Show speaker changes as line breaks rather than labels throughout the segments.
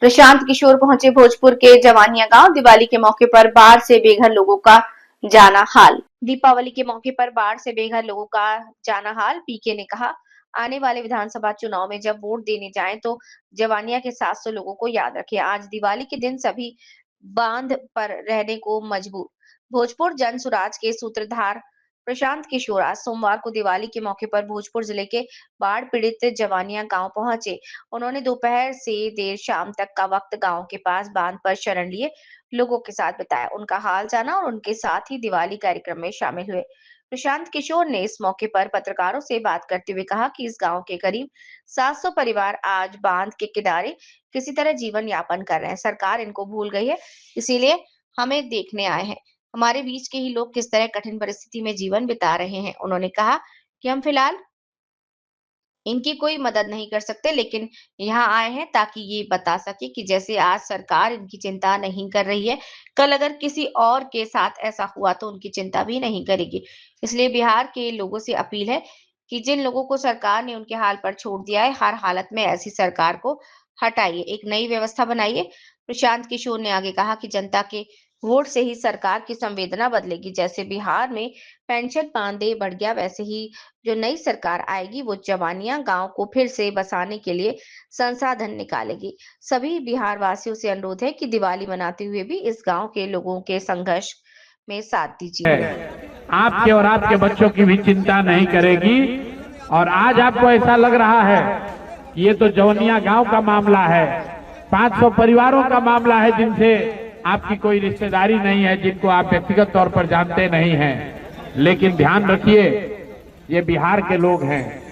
प्रशांत किशोर पहुंचे भोजपुर के जवानिया गांव। दिवाली के मौके पर बाढ़ से बेघर लोगों का जाना हाल। दीपावली के मौके पर बाढ़ से बेघर लोगों का जाना हाल। पीके ने कहा, आने वाले विधानसभा चुनाव में जब वोट देने जाएं तो जवानिया के 700 लोगों को याद रखें। आज दिवाली के दिन सभी बांध पर रहने को मजबूर। भोजपुर जन सुराज के सूत्रधार प्रशांत किशोर आज सोमवार को दिवाली के मौके पर भोजपुर जिले के बाढ़ पीड़ित जवानिया गांव पहुंचे। उन्होंने दोपहर से देर शाम तक का वक्त गांव के पास बांध पर शरण लिए लोगों के साथ बिताया, उनका हाल जाना और उनके साथ ही दिवाली कार्यक्रम में शामिल हुए। प्रशांत किशोर ने इस मौके पर पत्रकारों से बात करते हुए कहा कि इस गांव के करीब 700 परिवार आज बांध के किनारे किसी तरह जीवन यापन कर रहे हैं। सरकार इनको भूल गई है, इसीलिए हमें देखने आए हैं। हमारे बीच के ही लोग किस तरह कठिन परिस्थिति में जीवन बिता रहे हैं। उन्होंने कहा कि हम फिलहाल इनकी कोई मदद नहीं कर सकते, लेकिन यहाँ आए हैं ताकि ये बता सके कि जैसे आज सरकार इनकी चिंता नहीं कर रही है, कल अगर किसी और के साथ ऐसा हुआ तो उनकी चिंता भी नहीं करेगी। इसलिए बिहार के लोगों से अपील है कि जिन लोगों को सरकार ने उनके हाल पर छोड़ दिया है, हर हालत में ऐसी सरकार को हटाइए, एक नई व्यवस्था बनाइए। प्रशांत किशोर ने आगे कहा कि जनता के वोट से ही सरकार की संवेदना बदलेगी। जैसे बिहार में पेंशन मानदेय बढ़ गया, वैसे ही जो नई सरकार आएगी वो जवानिया गांव को फिर से बसाने के लिए संसाधन निकालेगी। सभी बिहार वासियों से अनुरोध है कि दिवाली मनाते हुए भी इस गांव के लोगों के संघर्ष में साथ दीजिए।
आपके और आपके बच्चों की भी चिंता नहीं करेगी। और आज आपको ऐसा लग रहा है कि ये तो जवानिया गांव का मामला है, 500 परिवारों का मामला है जिनसे आपकी कोई रिश्तेदारी नहीं है, जिनको आप व्यक्तिगत तौर पर जानते नहीं हैं। लेकिन ध्यान रखिए, ये बिहार के लोग हैं,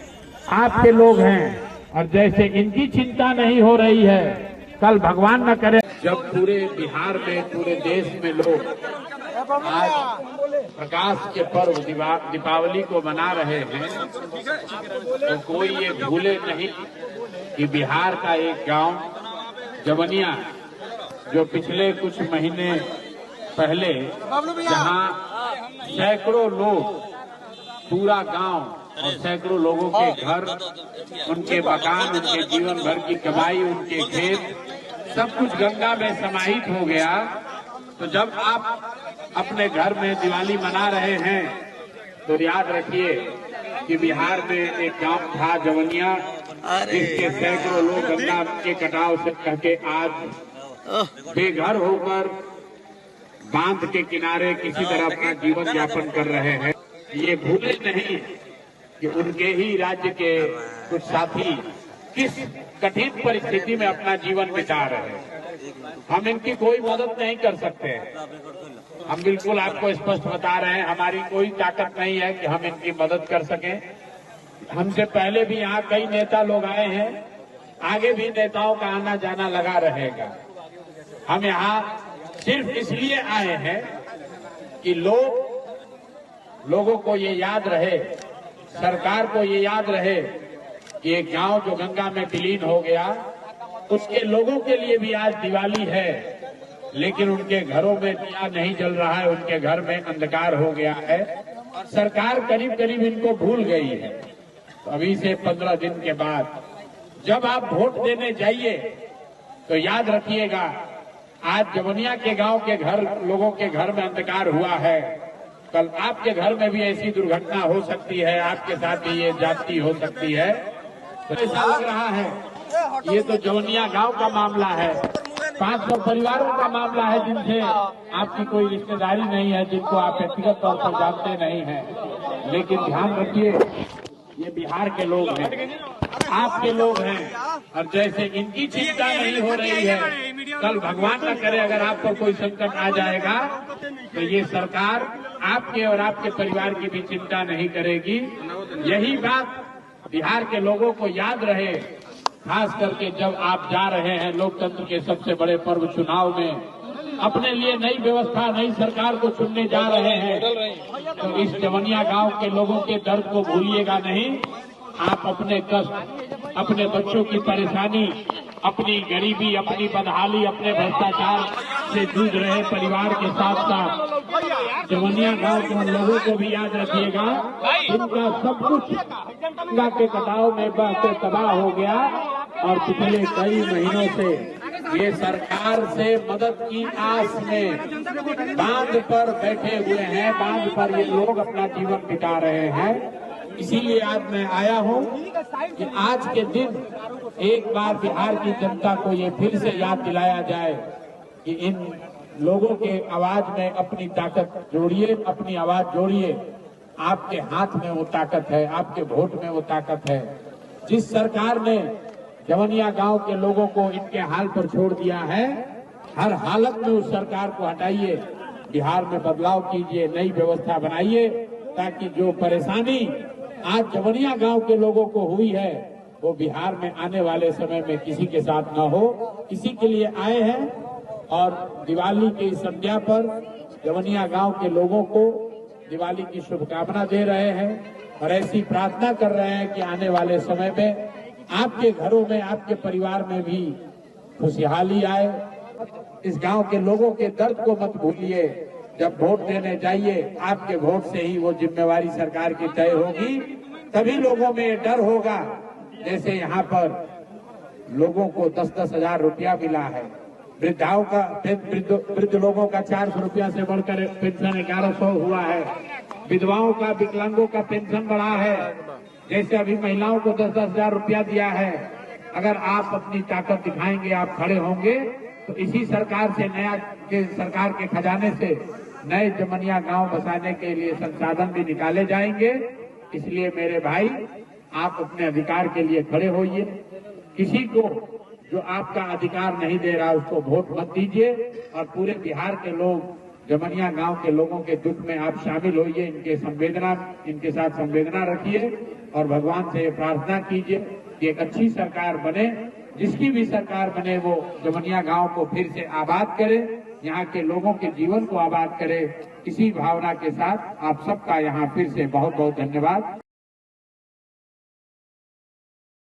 आपके लोग हैं, और जैसे इनकी चिंता नहीं हो रही है, कल भगवान न करे जब पूरे बिहार में, पूरे देश में लोग आज प्रकाश के पर्व दीपावली को मना रहे हैं, तो कोई ये भूले नहीं कि बिहार का एक गांव जवनिया, जो पिछले कुछ महीने पहले जहां सैकड़ों लोग, पूरा गांव और सैकड़ों लोगों के घर, उनके मकान, उनके जीवन भर की कमाई, उनके खेत, सब कुछ गंगा में समाहित हो गया। तो जब आप अपने घर में दिवाली मना रहे हैं तो याद रखिए कि बिहार में एक गांव था जवनिया, जिसके सैकड़ों लोग गंगा के कटाव से कहके आज बेघर होकर बांध के किनारे किसी तरह अपना जीवन यापन कर रहे हैं। ये भूले नहीं कि उनके ही राज्य के कुछ साथी किस कठिन परिस्थिति में अपना जीवन बिता रहे हैं। हम इनकी कोई मदद नहीं कर सकते। हम बिल्कुल आपको स्पष्ट बता रहे हैं, हमारी कोई ताकत नहीं है कि हम इनकी मदद कर सकें। हमसे पहले भी यहाँ कई नेता लोग आए हैं, आगे भी नेताओं का आना जाना लगा रहेगा। हम यहाँ सिर्फ इसलिए आए हैं कि लोगों को ये याद रहे, सरकार को ये याद रहे कि एक गांव जो गंगा में विलीन हो गया, उसके लोगों के लिए भी आज दिवाली है, लेकिन उनके घरों में दिया नहीं जल रहा है, उनके घर में अंधकार हो गया है। सरकार करीब करीब इनको भूल गई है। तो अभी से 15 दिन के बाद जब आप वोट देने जाइए तो याद रखिएगा, आज जवनिया के गांव के घर, लोगों के घर में अंधकार हुआ है, कल आपके घर में भी ऐसी दुर्घटना हो सकती है, आपके साथ भी ये जाति हो सकती है। तो ऐसा लग रहा है ये तो जवनिया गांव का मामला है, 500 परिवारों का मामला है जिनसे आपकी कोई रिश्तेदारी नहीं है, जिनको आप व्यक्तिगत तौर पर जानते नहीं हैं। लेकिन ध्यान रखिए, ये बिहार के लोग हैं, आपके लोग हैं, और जैसे इनकी चिंता नहीं हो रही है, कल भगवान न करे अगर आपको कोई संकट आ जाएगा तो ये सरकार आपके और आपके परिवार की भी चिंता नहीं करेगी। यही बात बिहार के लोगों को याद रहे, खास करके जब आप जा रहे हैं लोकतंत्र के सबसे बड़े पर्व चुनाव में, अपने लिए नई व्यवस्था, नई सरकार को चुनने जा रहे हैं, तो इस जवनिया गांव के लोगों के दर्द को भूलिएगा नहीं। आप अपने कष्ट, अपने बच्चों की परेशानी, अपनी गरीबी, अपनी बदहाली, अपने भ्रष्टाचार से जूझ रहे परिवार के साथ साथ जवनिया गांव के उन लोगों को भी याद रखिएगा जिनका सब कुछ गंगा के कटाव में बह के तबाह हो गया और पिछले कई महीनों से ये सरकार से मदद की आस में बांध पर बैठे हुए हैं, बांध पर ये लोग अपना जीवन बिता रहे हैं। इसीलिए आज मैं आया हूं कि आज के दिन एक बार बिहार की जनता को ये फिर से याद दिलाया जाए कि इन लोगों के आवाज में अपनी ताकत जोड़िए, अपनी आवाज जोड़िए। आपके हाथ में वो ताकत है, आपके वोट में वो ताकत है। जिस सरकार ने जवनिया गांव के लोगों को इनके हाल पर छोड़ दिया है, हर हालत में उस सरकार को हटाइए, बिहार में बदलाव कीजिए, नई व्यवस्था बनाइए, ताकि जो परेशानी आज जवनिया गांव के लोगों को हुई है वो बिहार में आने वाले समय में किसी के साथ न हो। इसी के लिए आए हैं और दिवाली की संध्या पर जवनिया गांव के लोगों को दिवाली की शुभकामना दे रहे हैं और ऐसी प्रार्थना कर रहे हैं कि आने वाले समय में आपके घरों में, आपके परिवार में भी खुशहाली आए। इस गांव के लोगों के दर्द को मत भूलिए। जब वोट देने जाइए, आपके वोट से ही वो जिम्मेवारी सरकार की तय होगी। तभी लोगों में डर होगा। जैसे यहाँ पर लोगों को 10-10 हजार रुपया मिला है, वृद्धाओं का, वृद्ध लोगों का 400 रुपया से बढ़कर पेंशन 1100 हुआ है, विधवाओं का, विकलांगों का पेंशन बढ़ा है। जैसे अभी महिलाओं को 10-10 हजार रुपया दिया है। अगर आप अपनी ताकत दिखाएंगे, आप खड़े होंगे, तो इसी सरकार से सरकार के खजाने से नए जवनिया गांव बसाने के लिए संसाधन भी निकाले जाएंगे। इसलिए मेरे भाई, आप अपने अधिकार के लिए खड़े होइए। किसी को जो आपका अधिकार नहीं दे रहा उसको वोट मत दीजिए और पूरे बिहार के लोग, जवनिया गांव के लोगों के दुख में आप शामिल होइए, इनके साथ संवेदना रखिए और भगवान से प्रार्थना कीजिए कि एक अच्छी सरकार बने। जिसकी भी सरकार बने वो जवनिया गांव को फिर से आबाद करे, यहाँ के लोगों के जीवन को आबाद करे। इसी भावना के साथ आप सबका यहाँ फिर से बहुत बहुत धन्यवाद।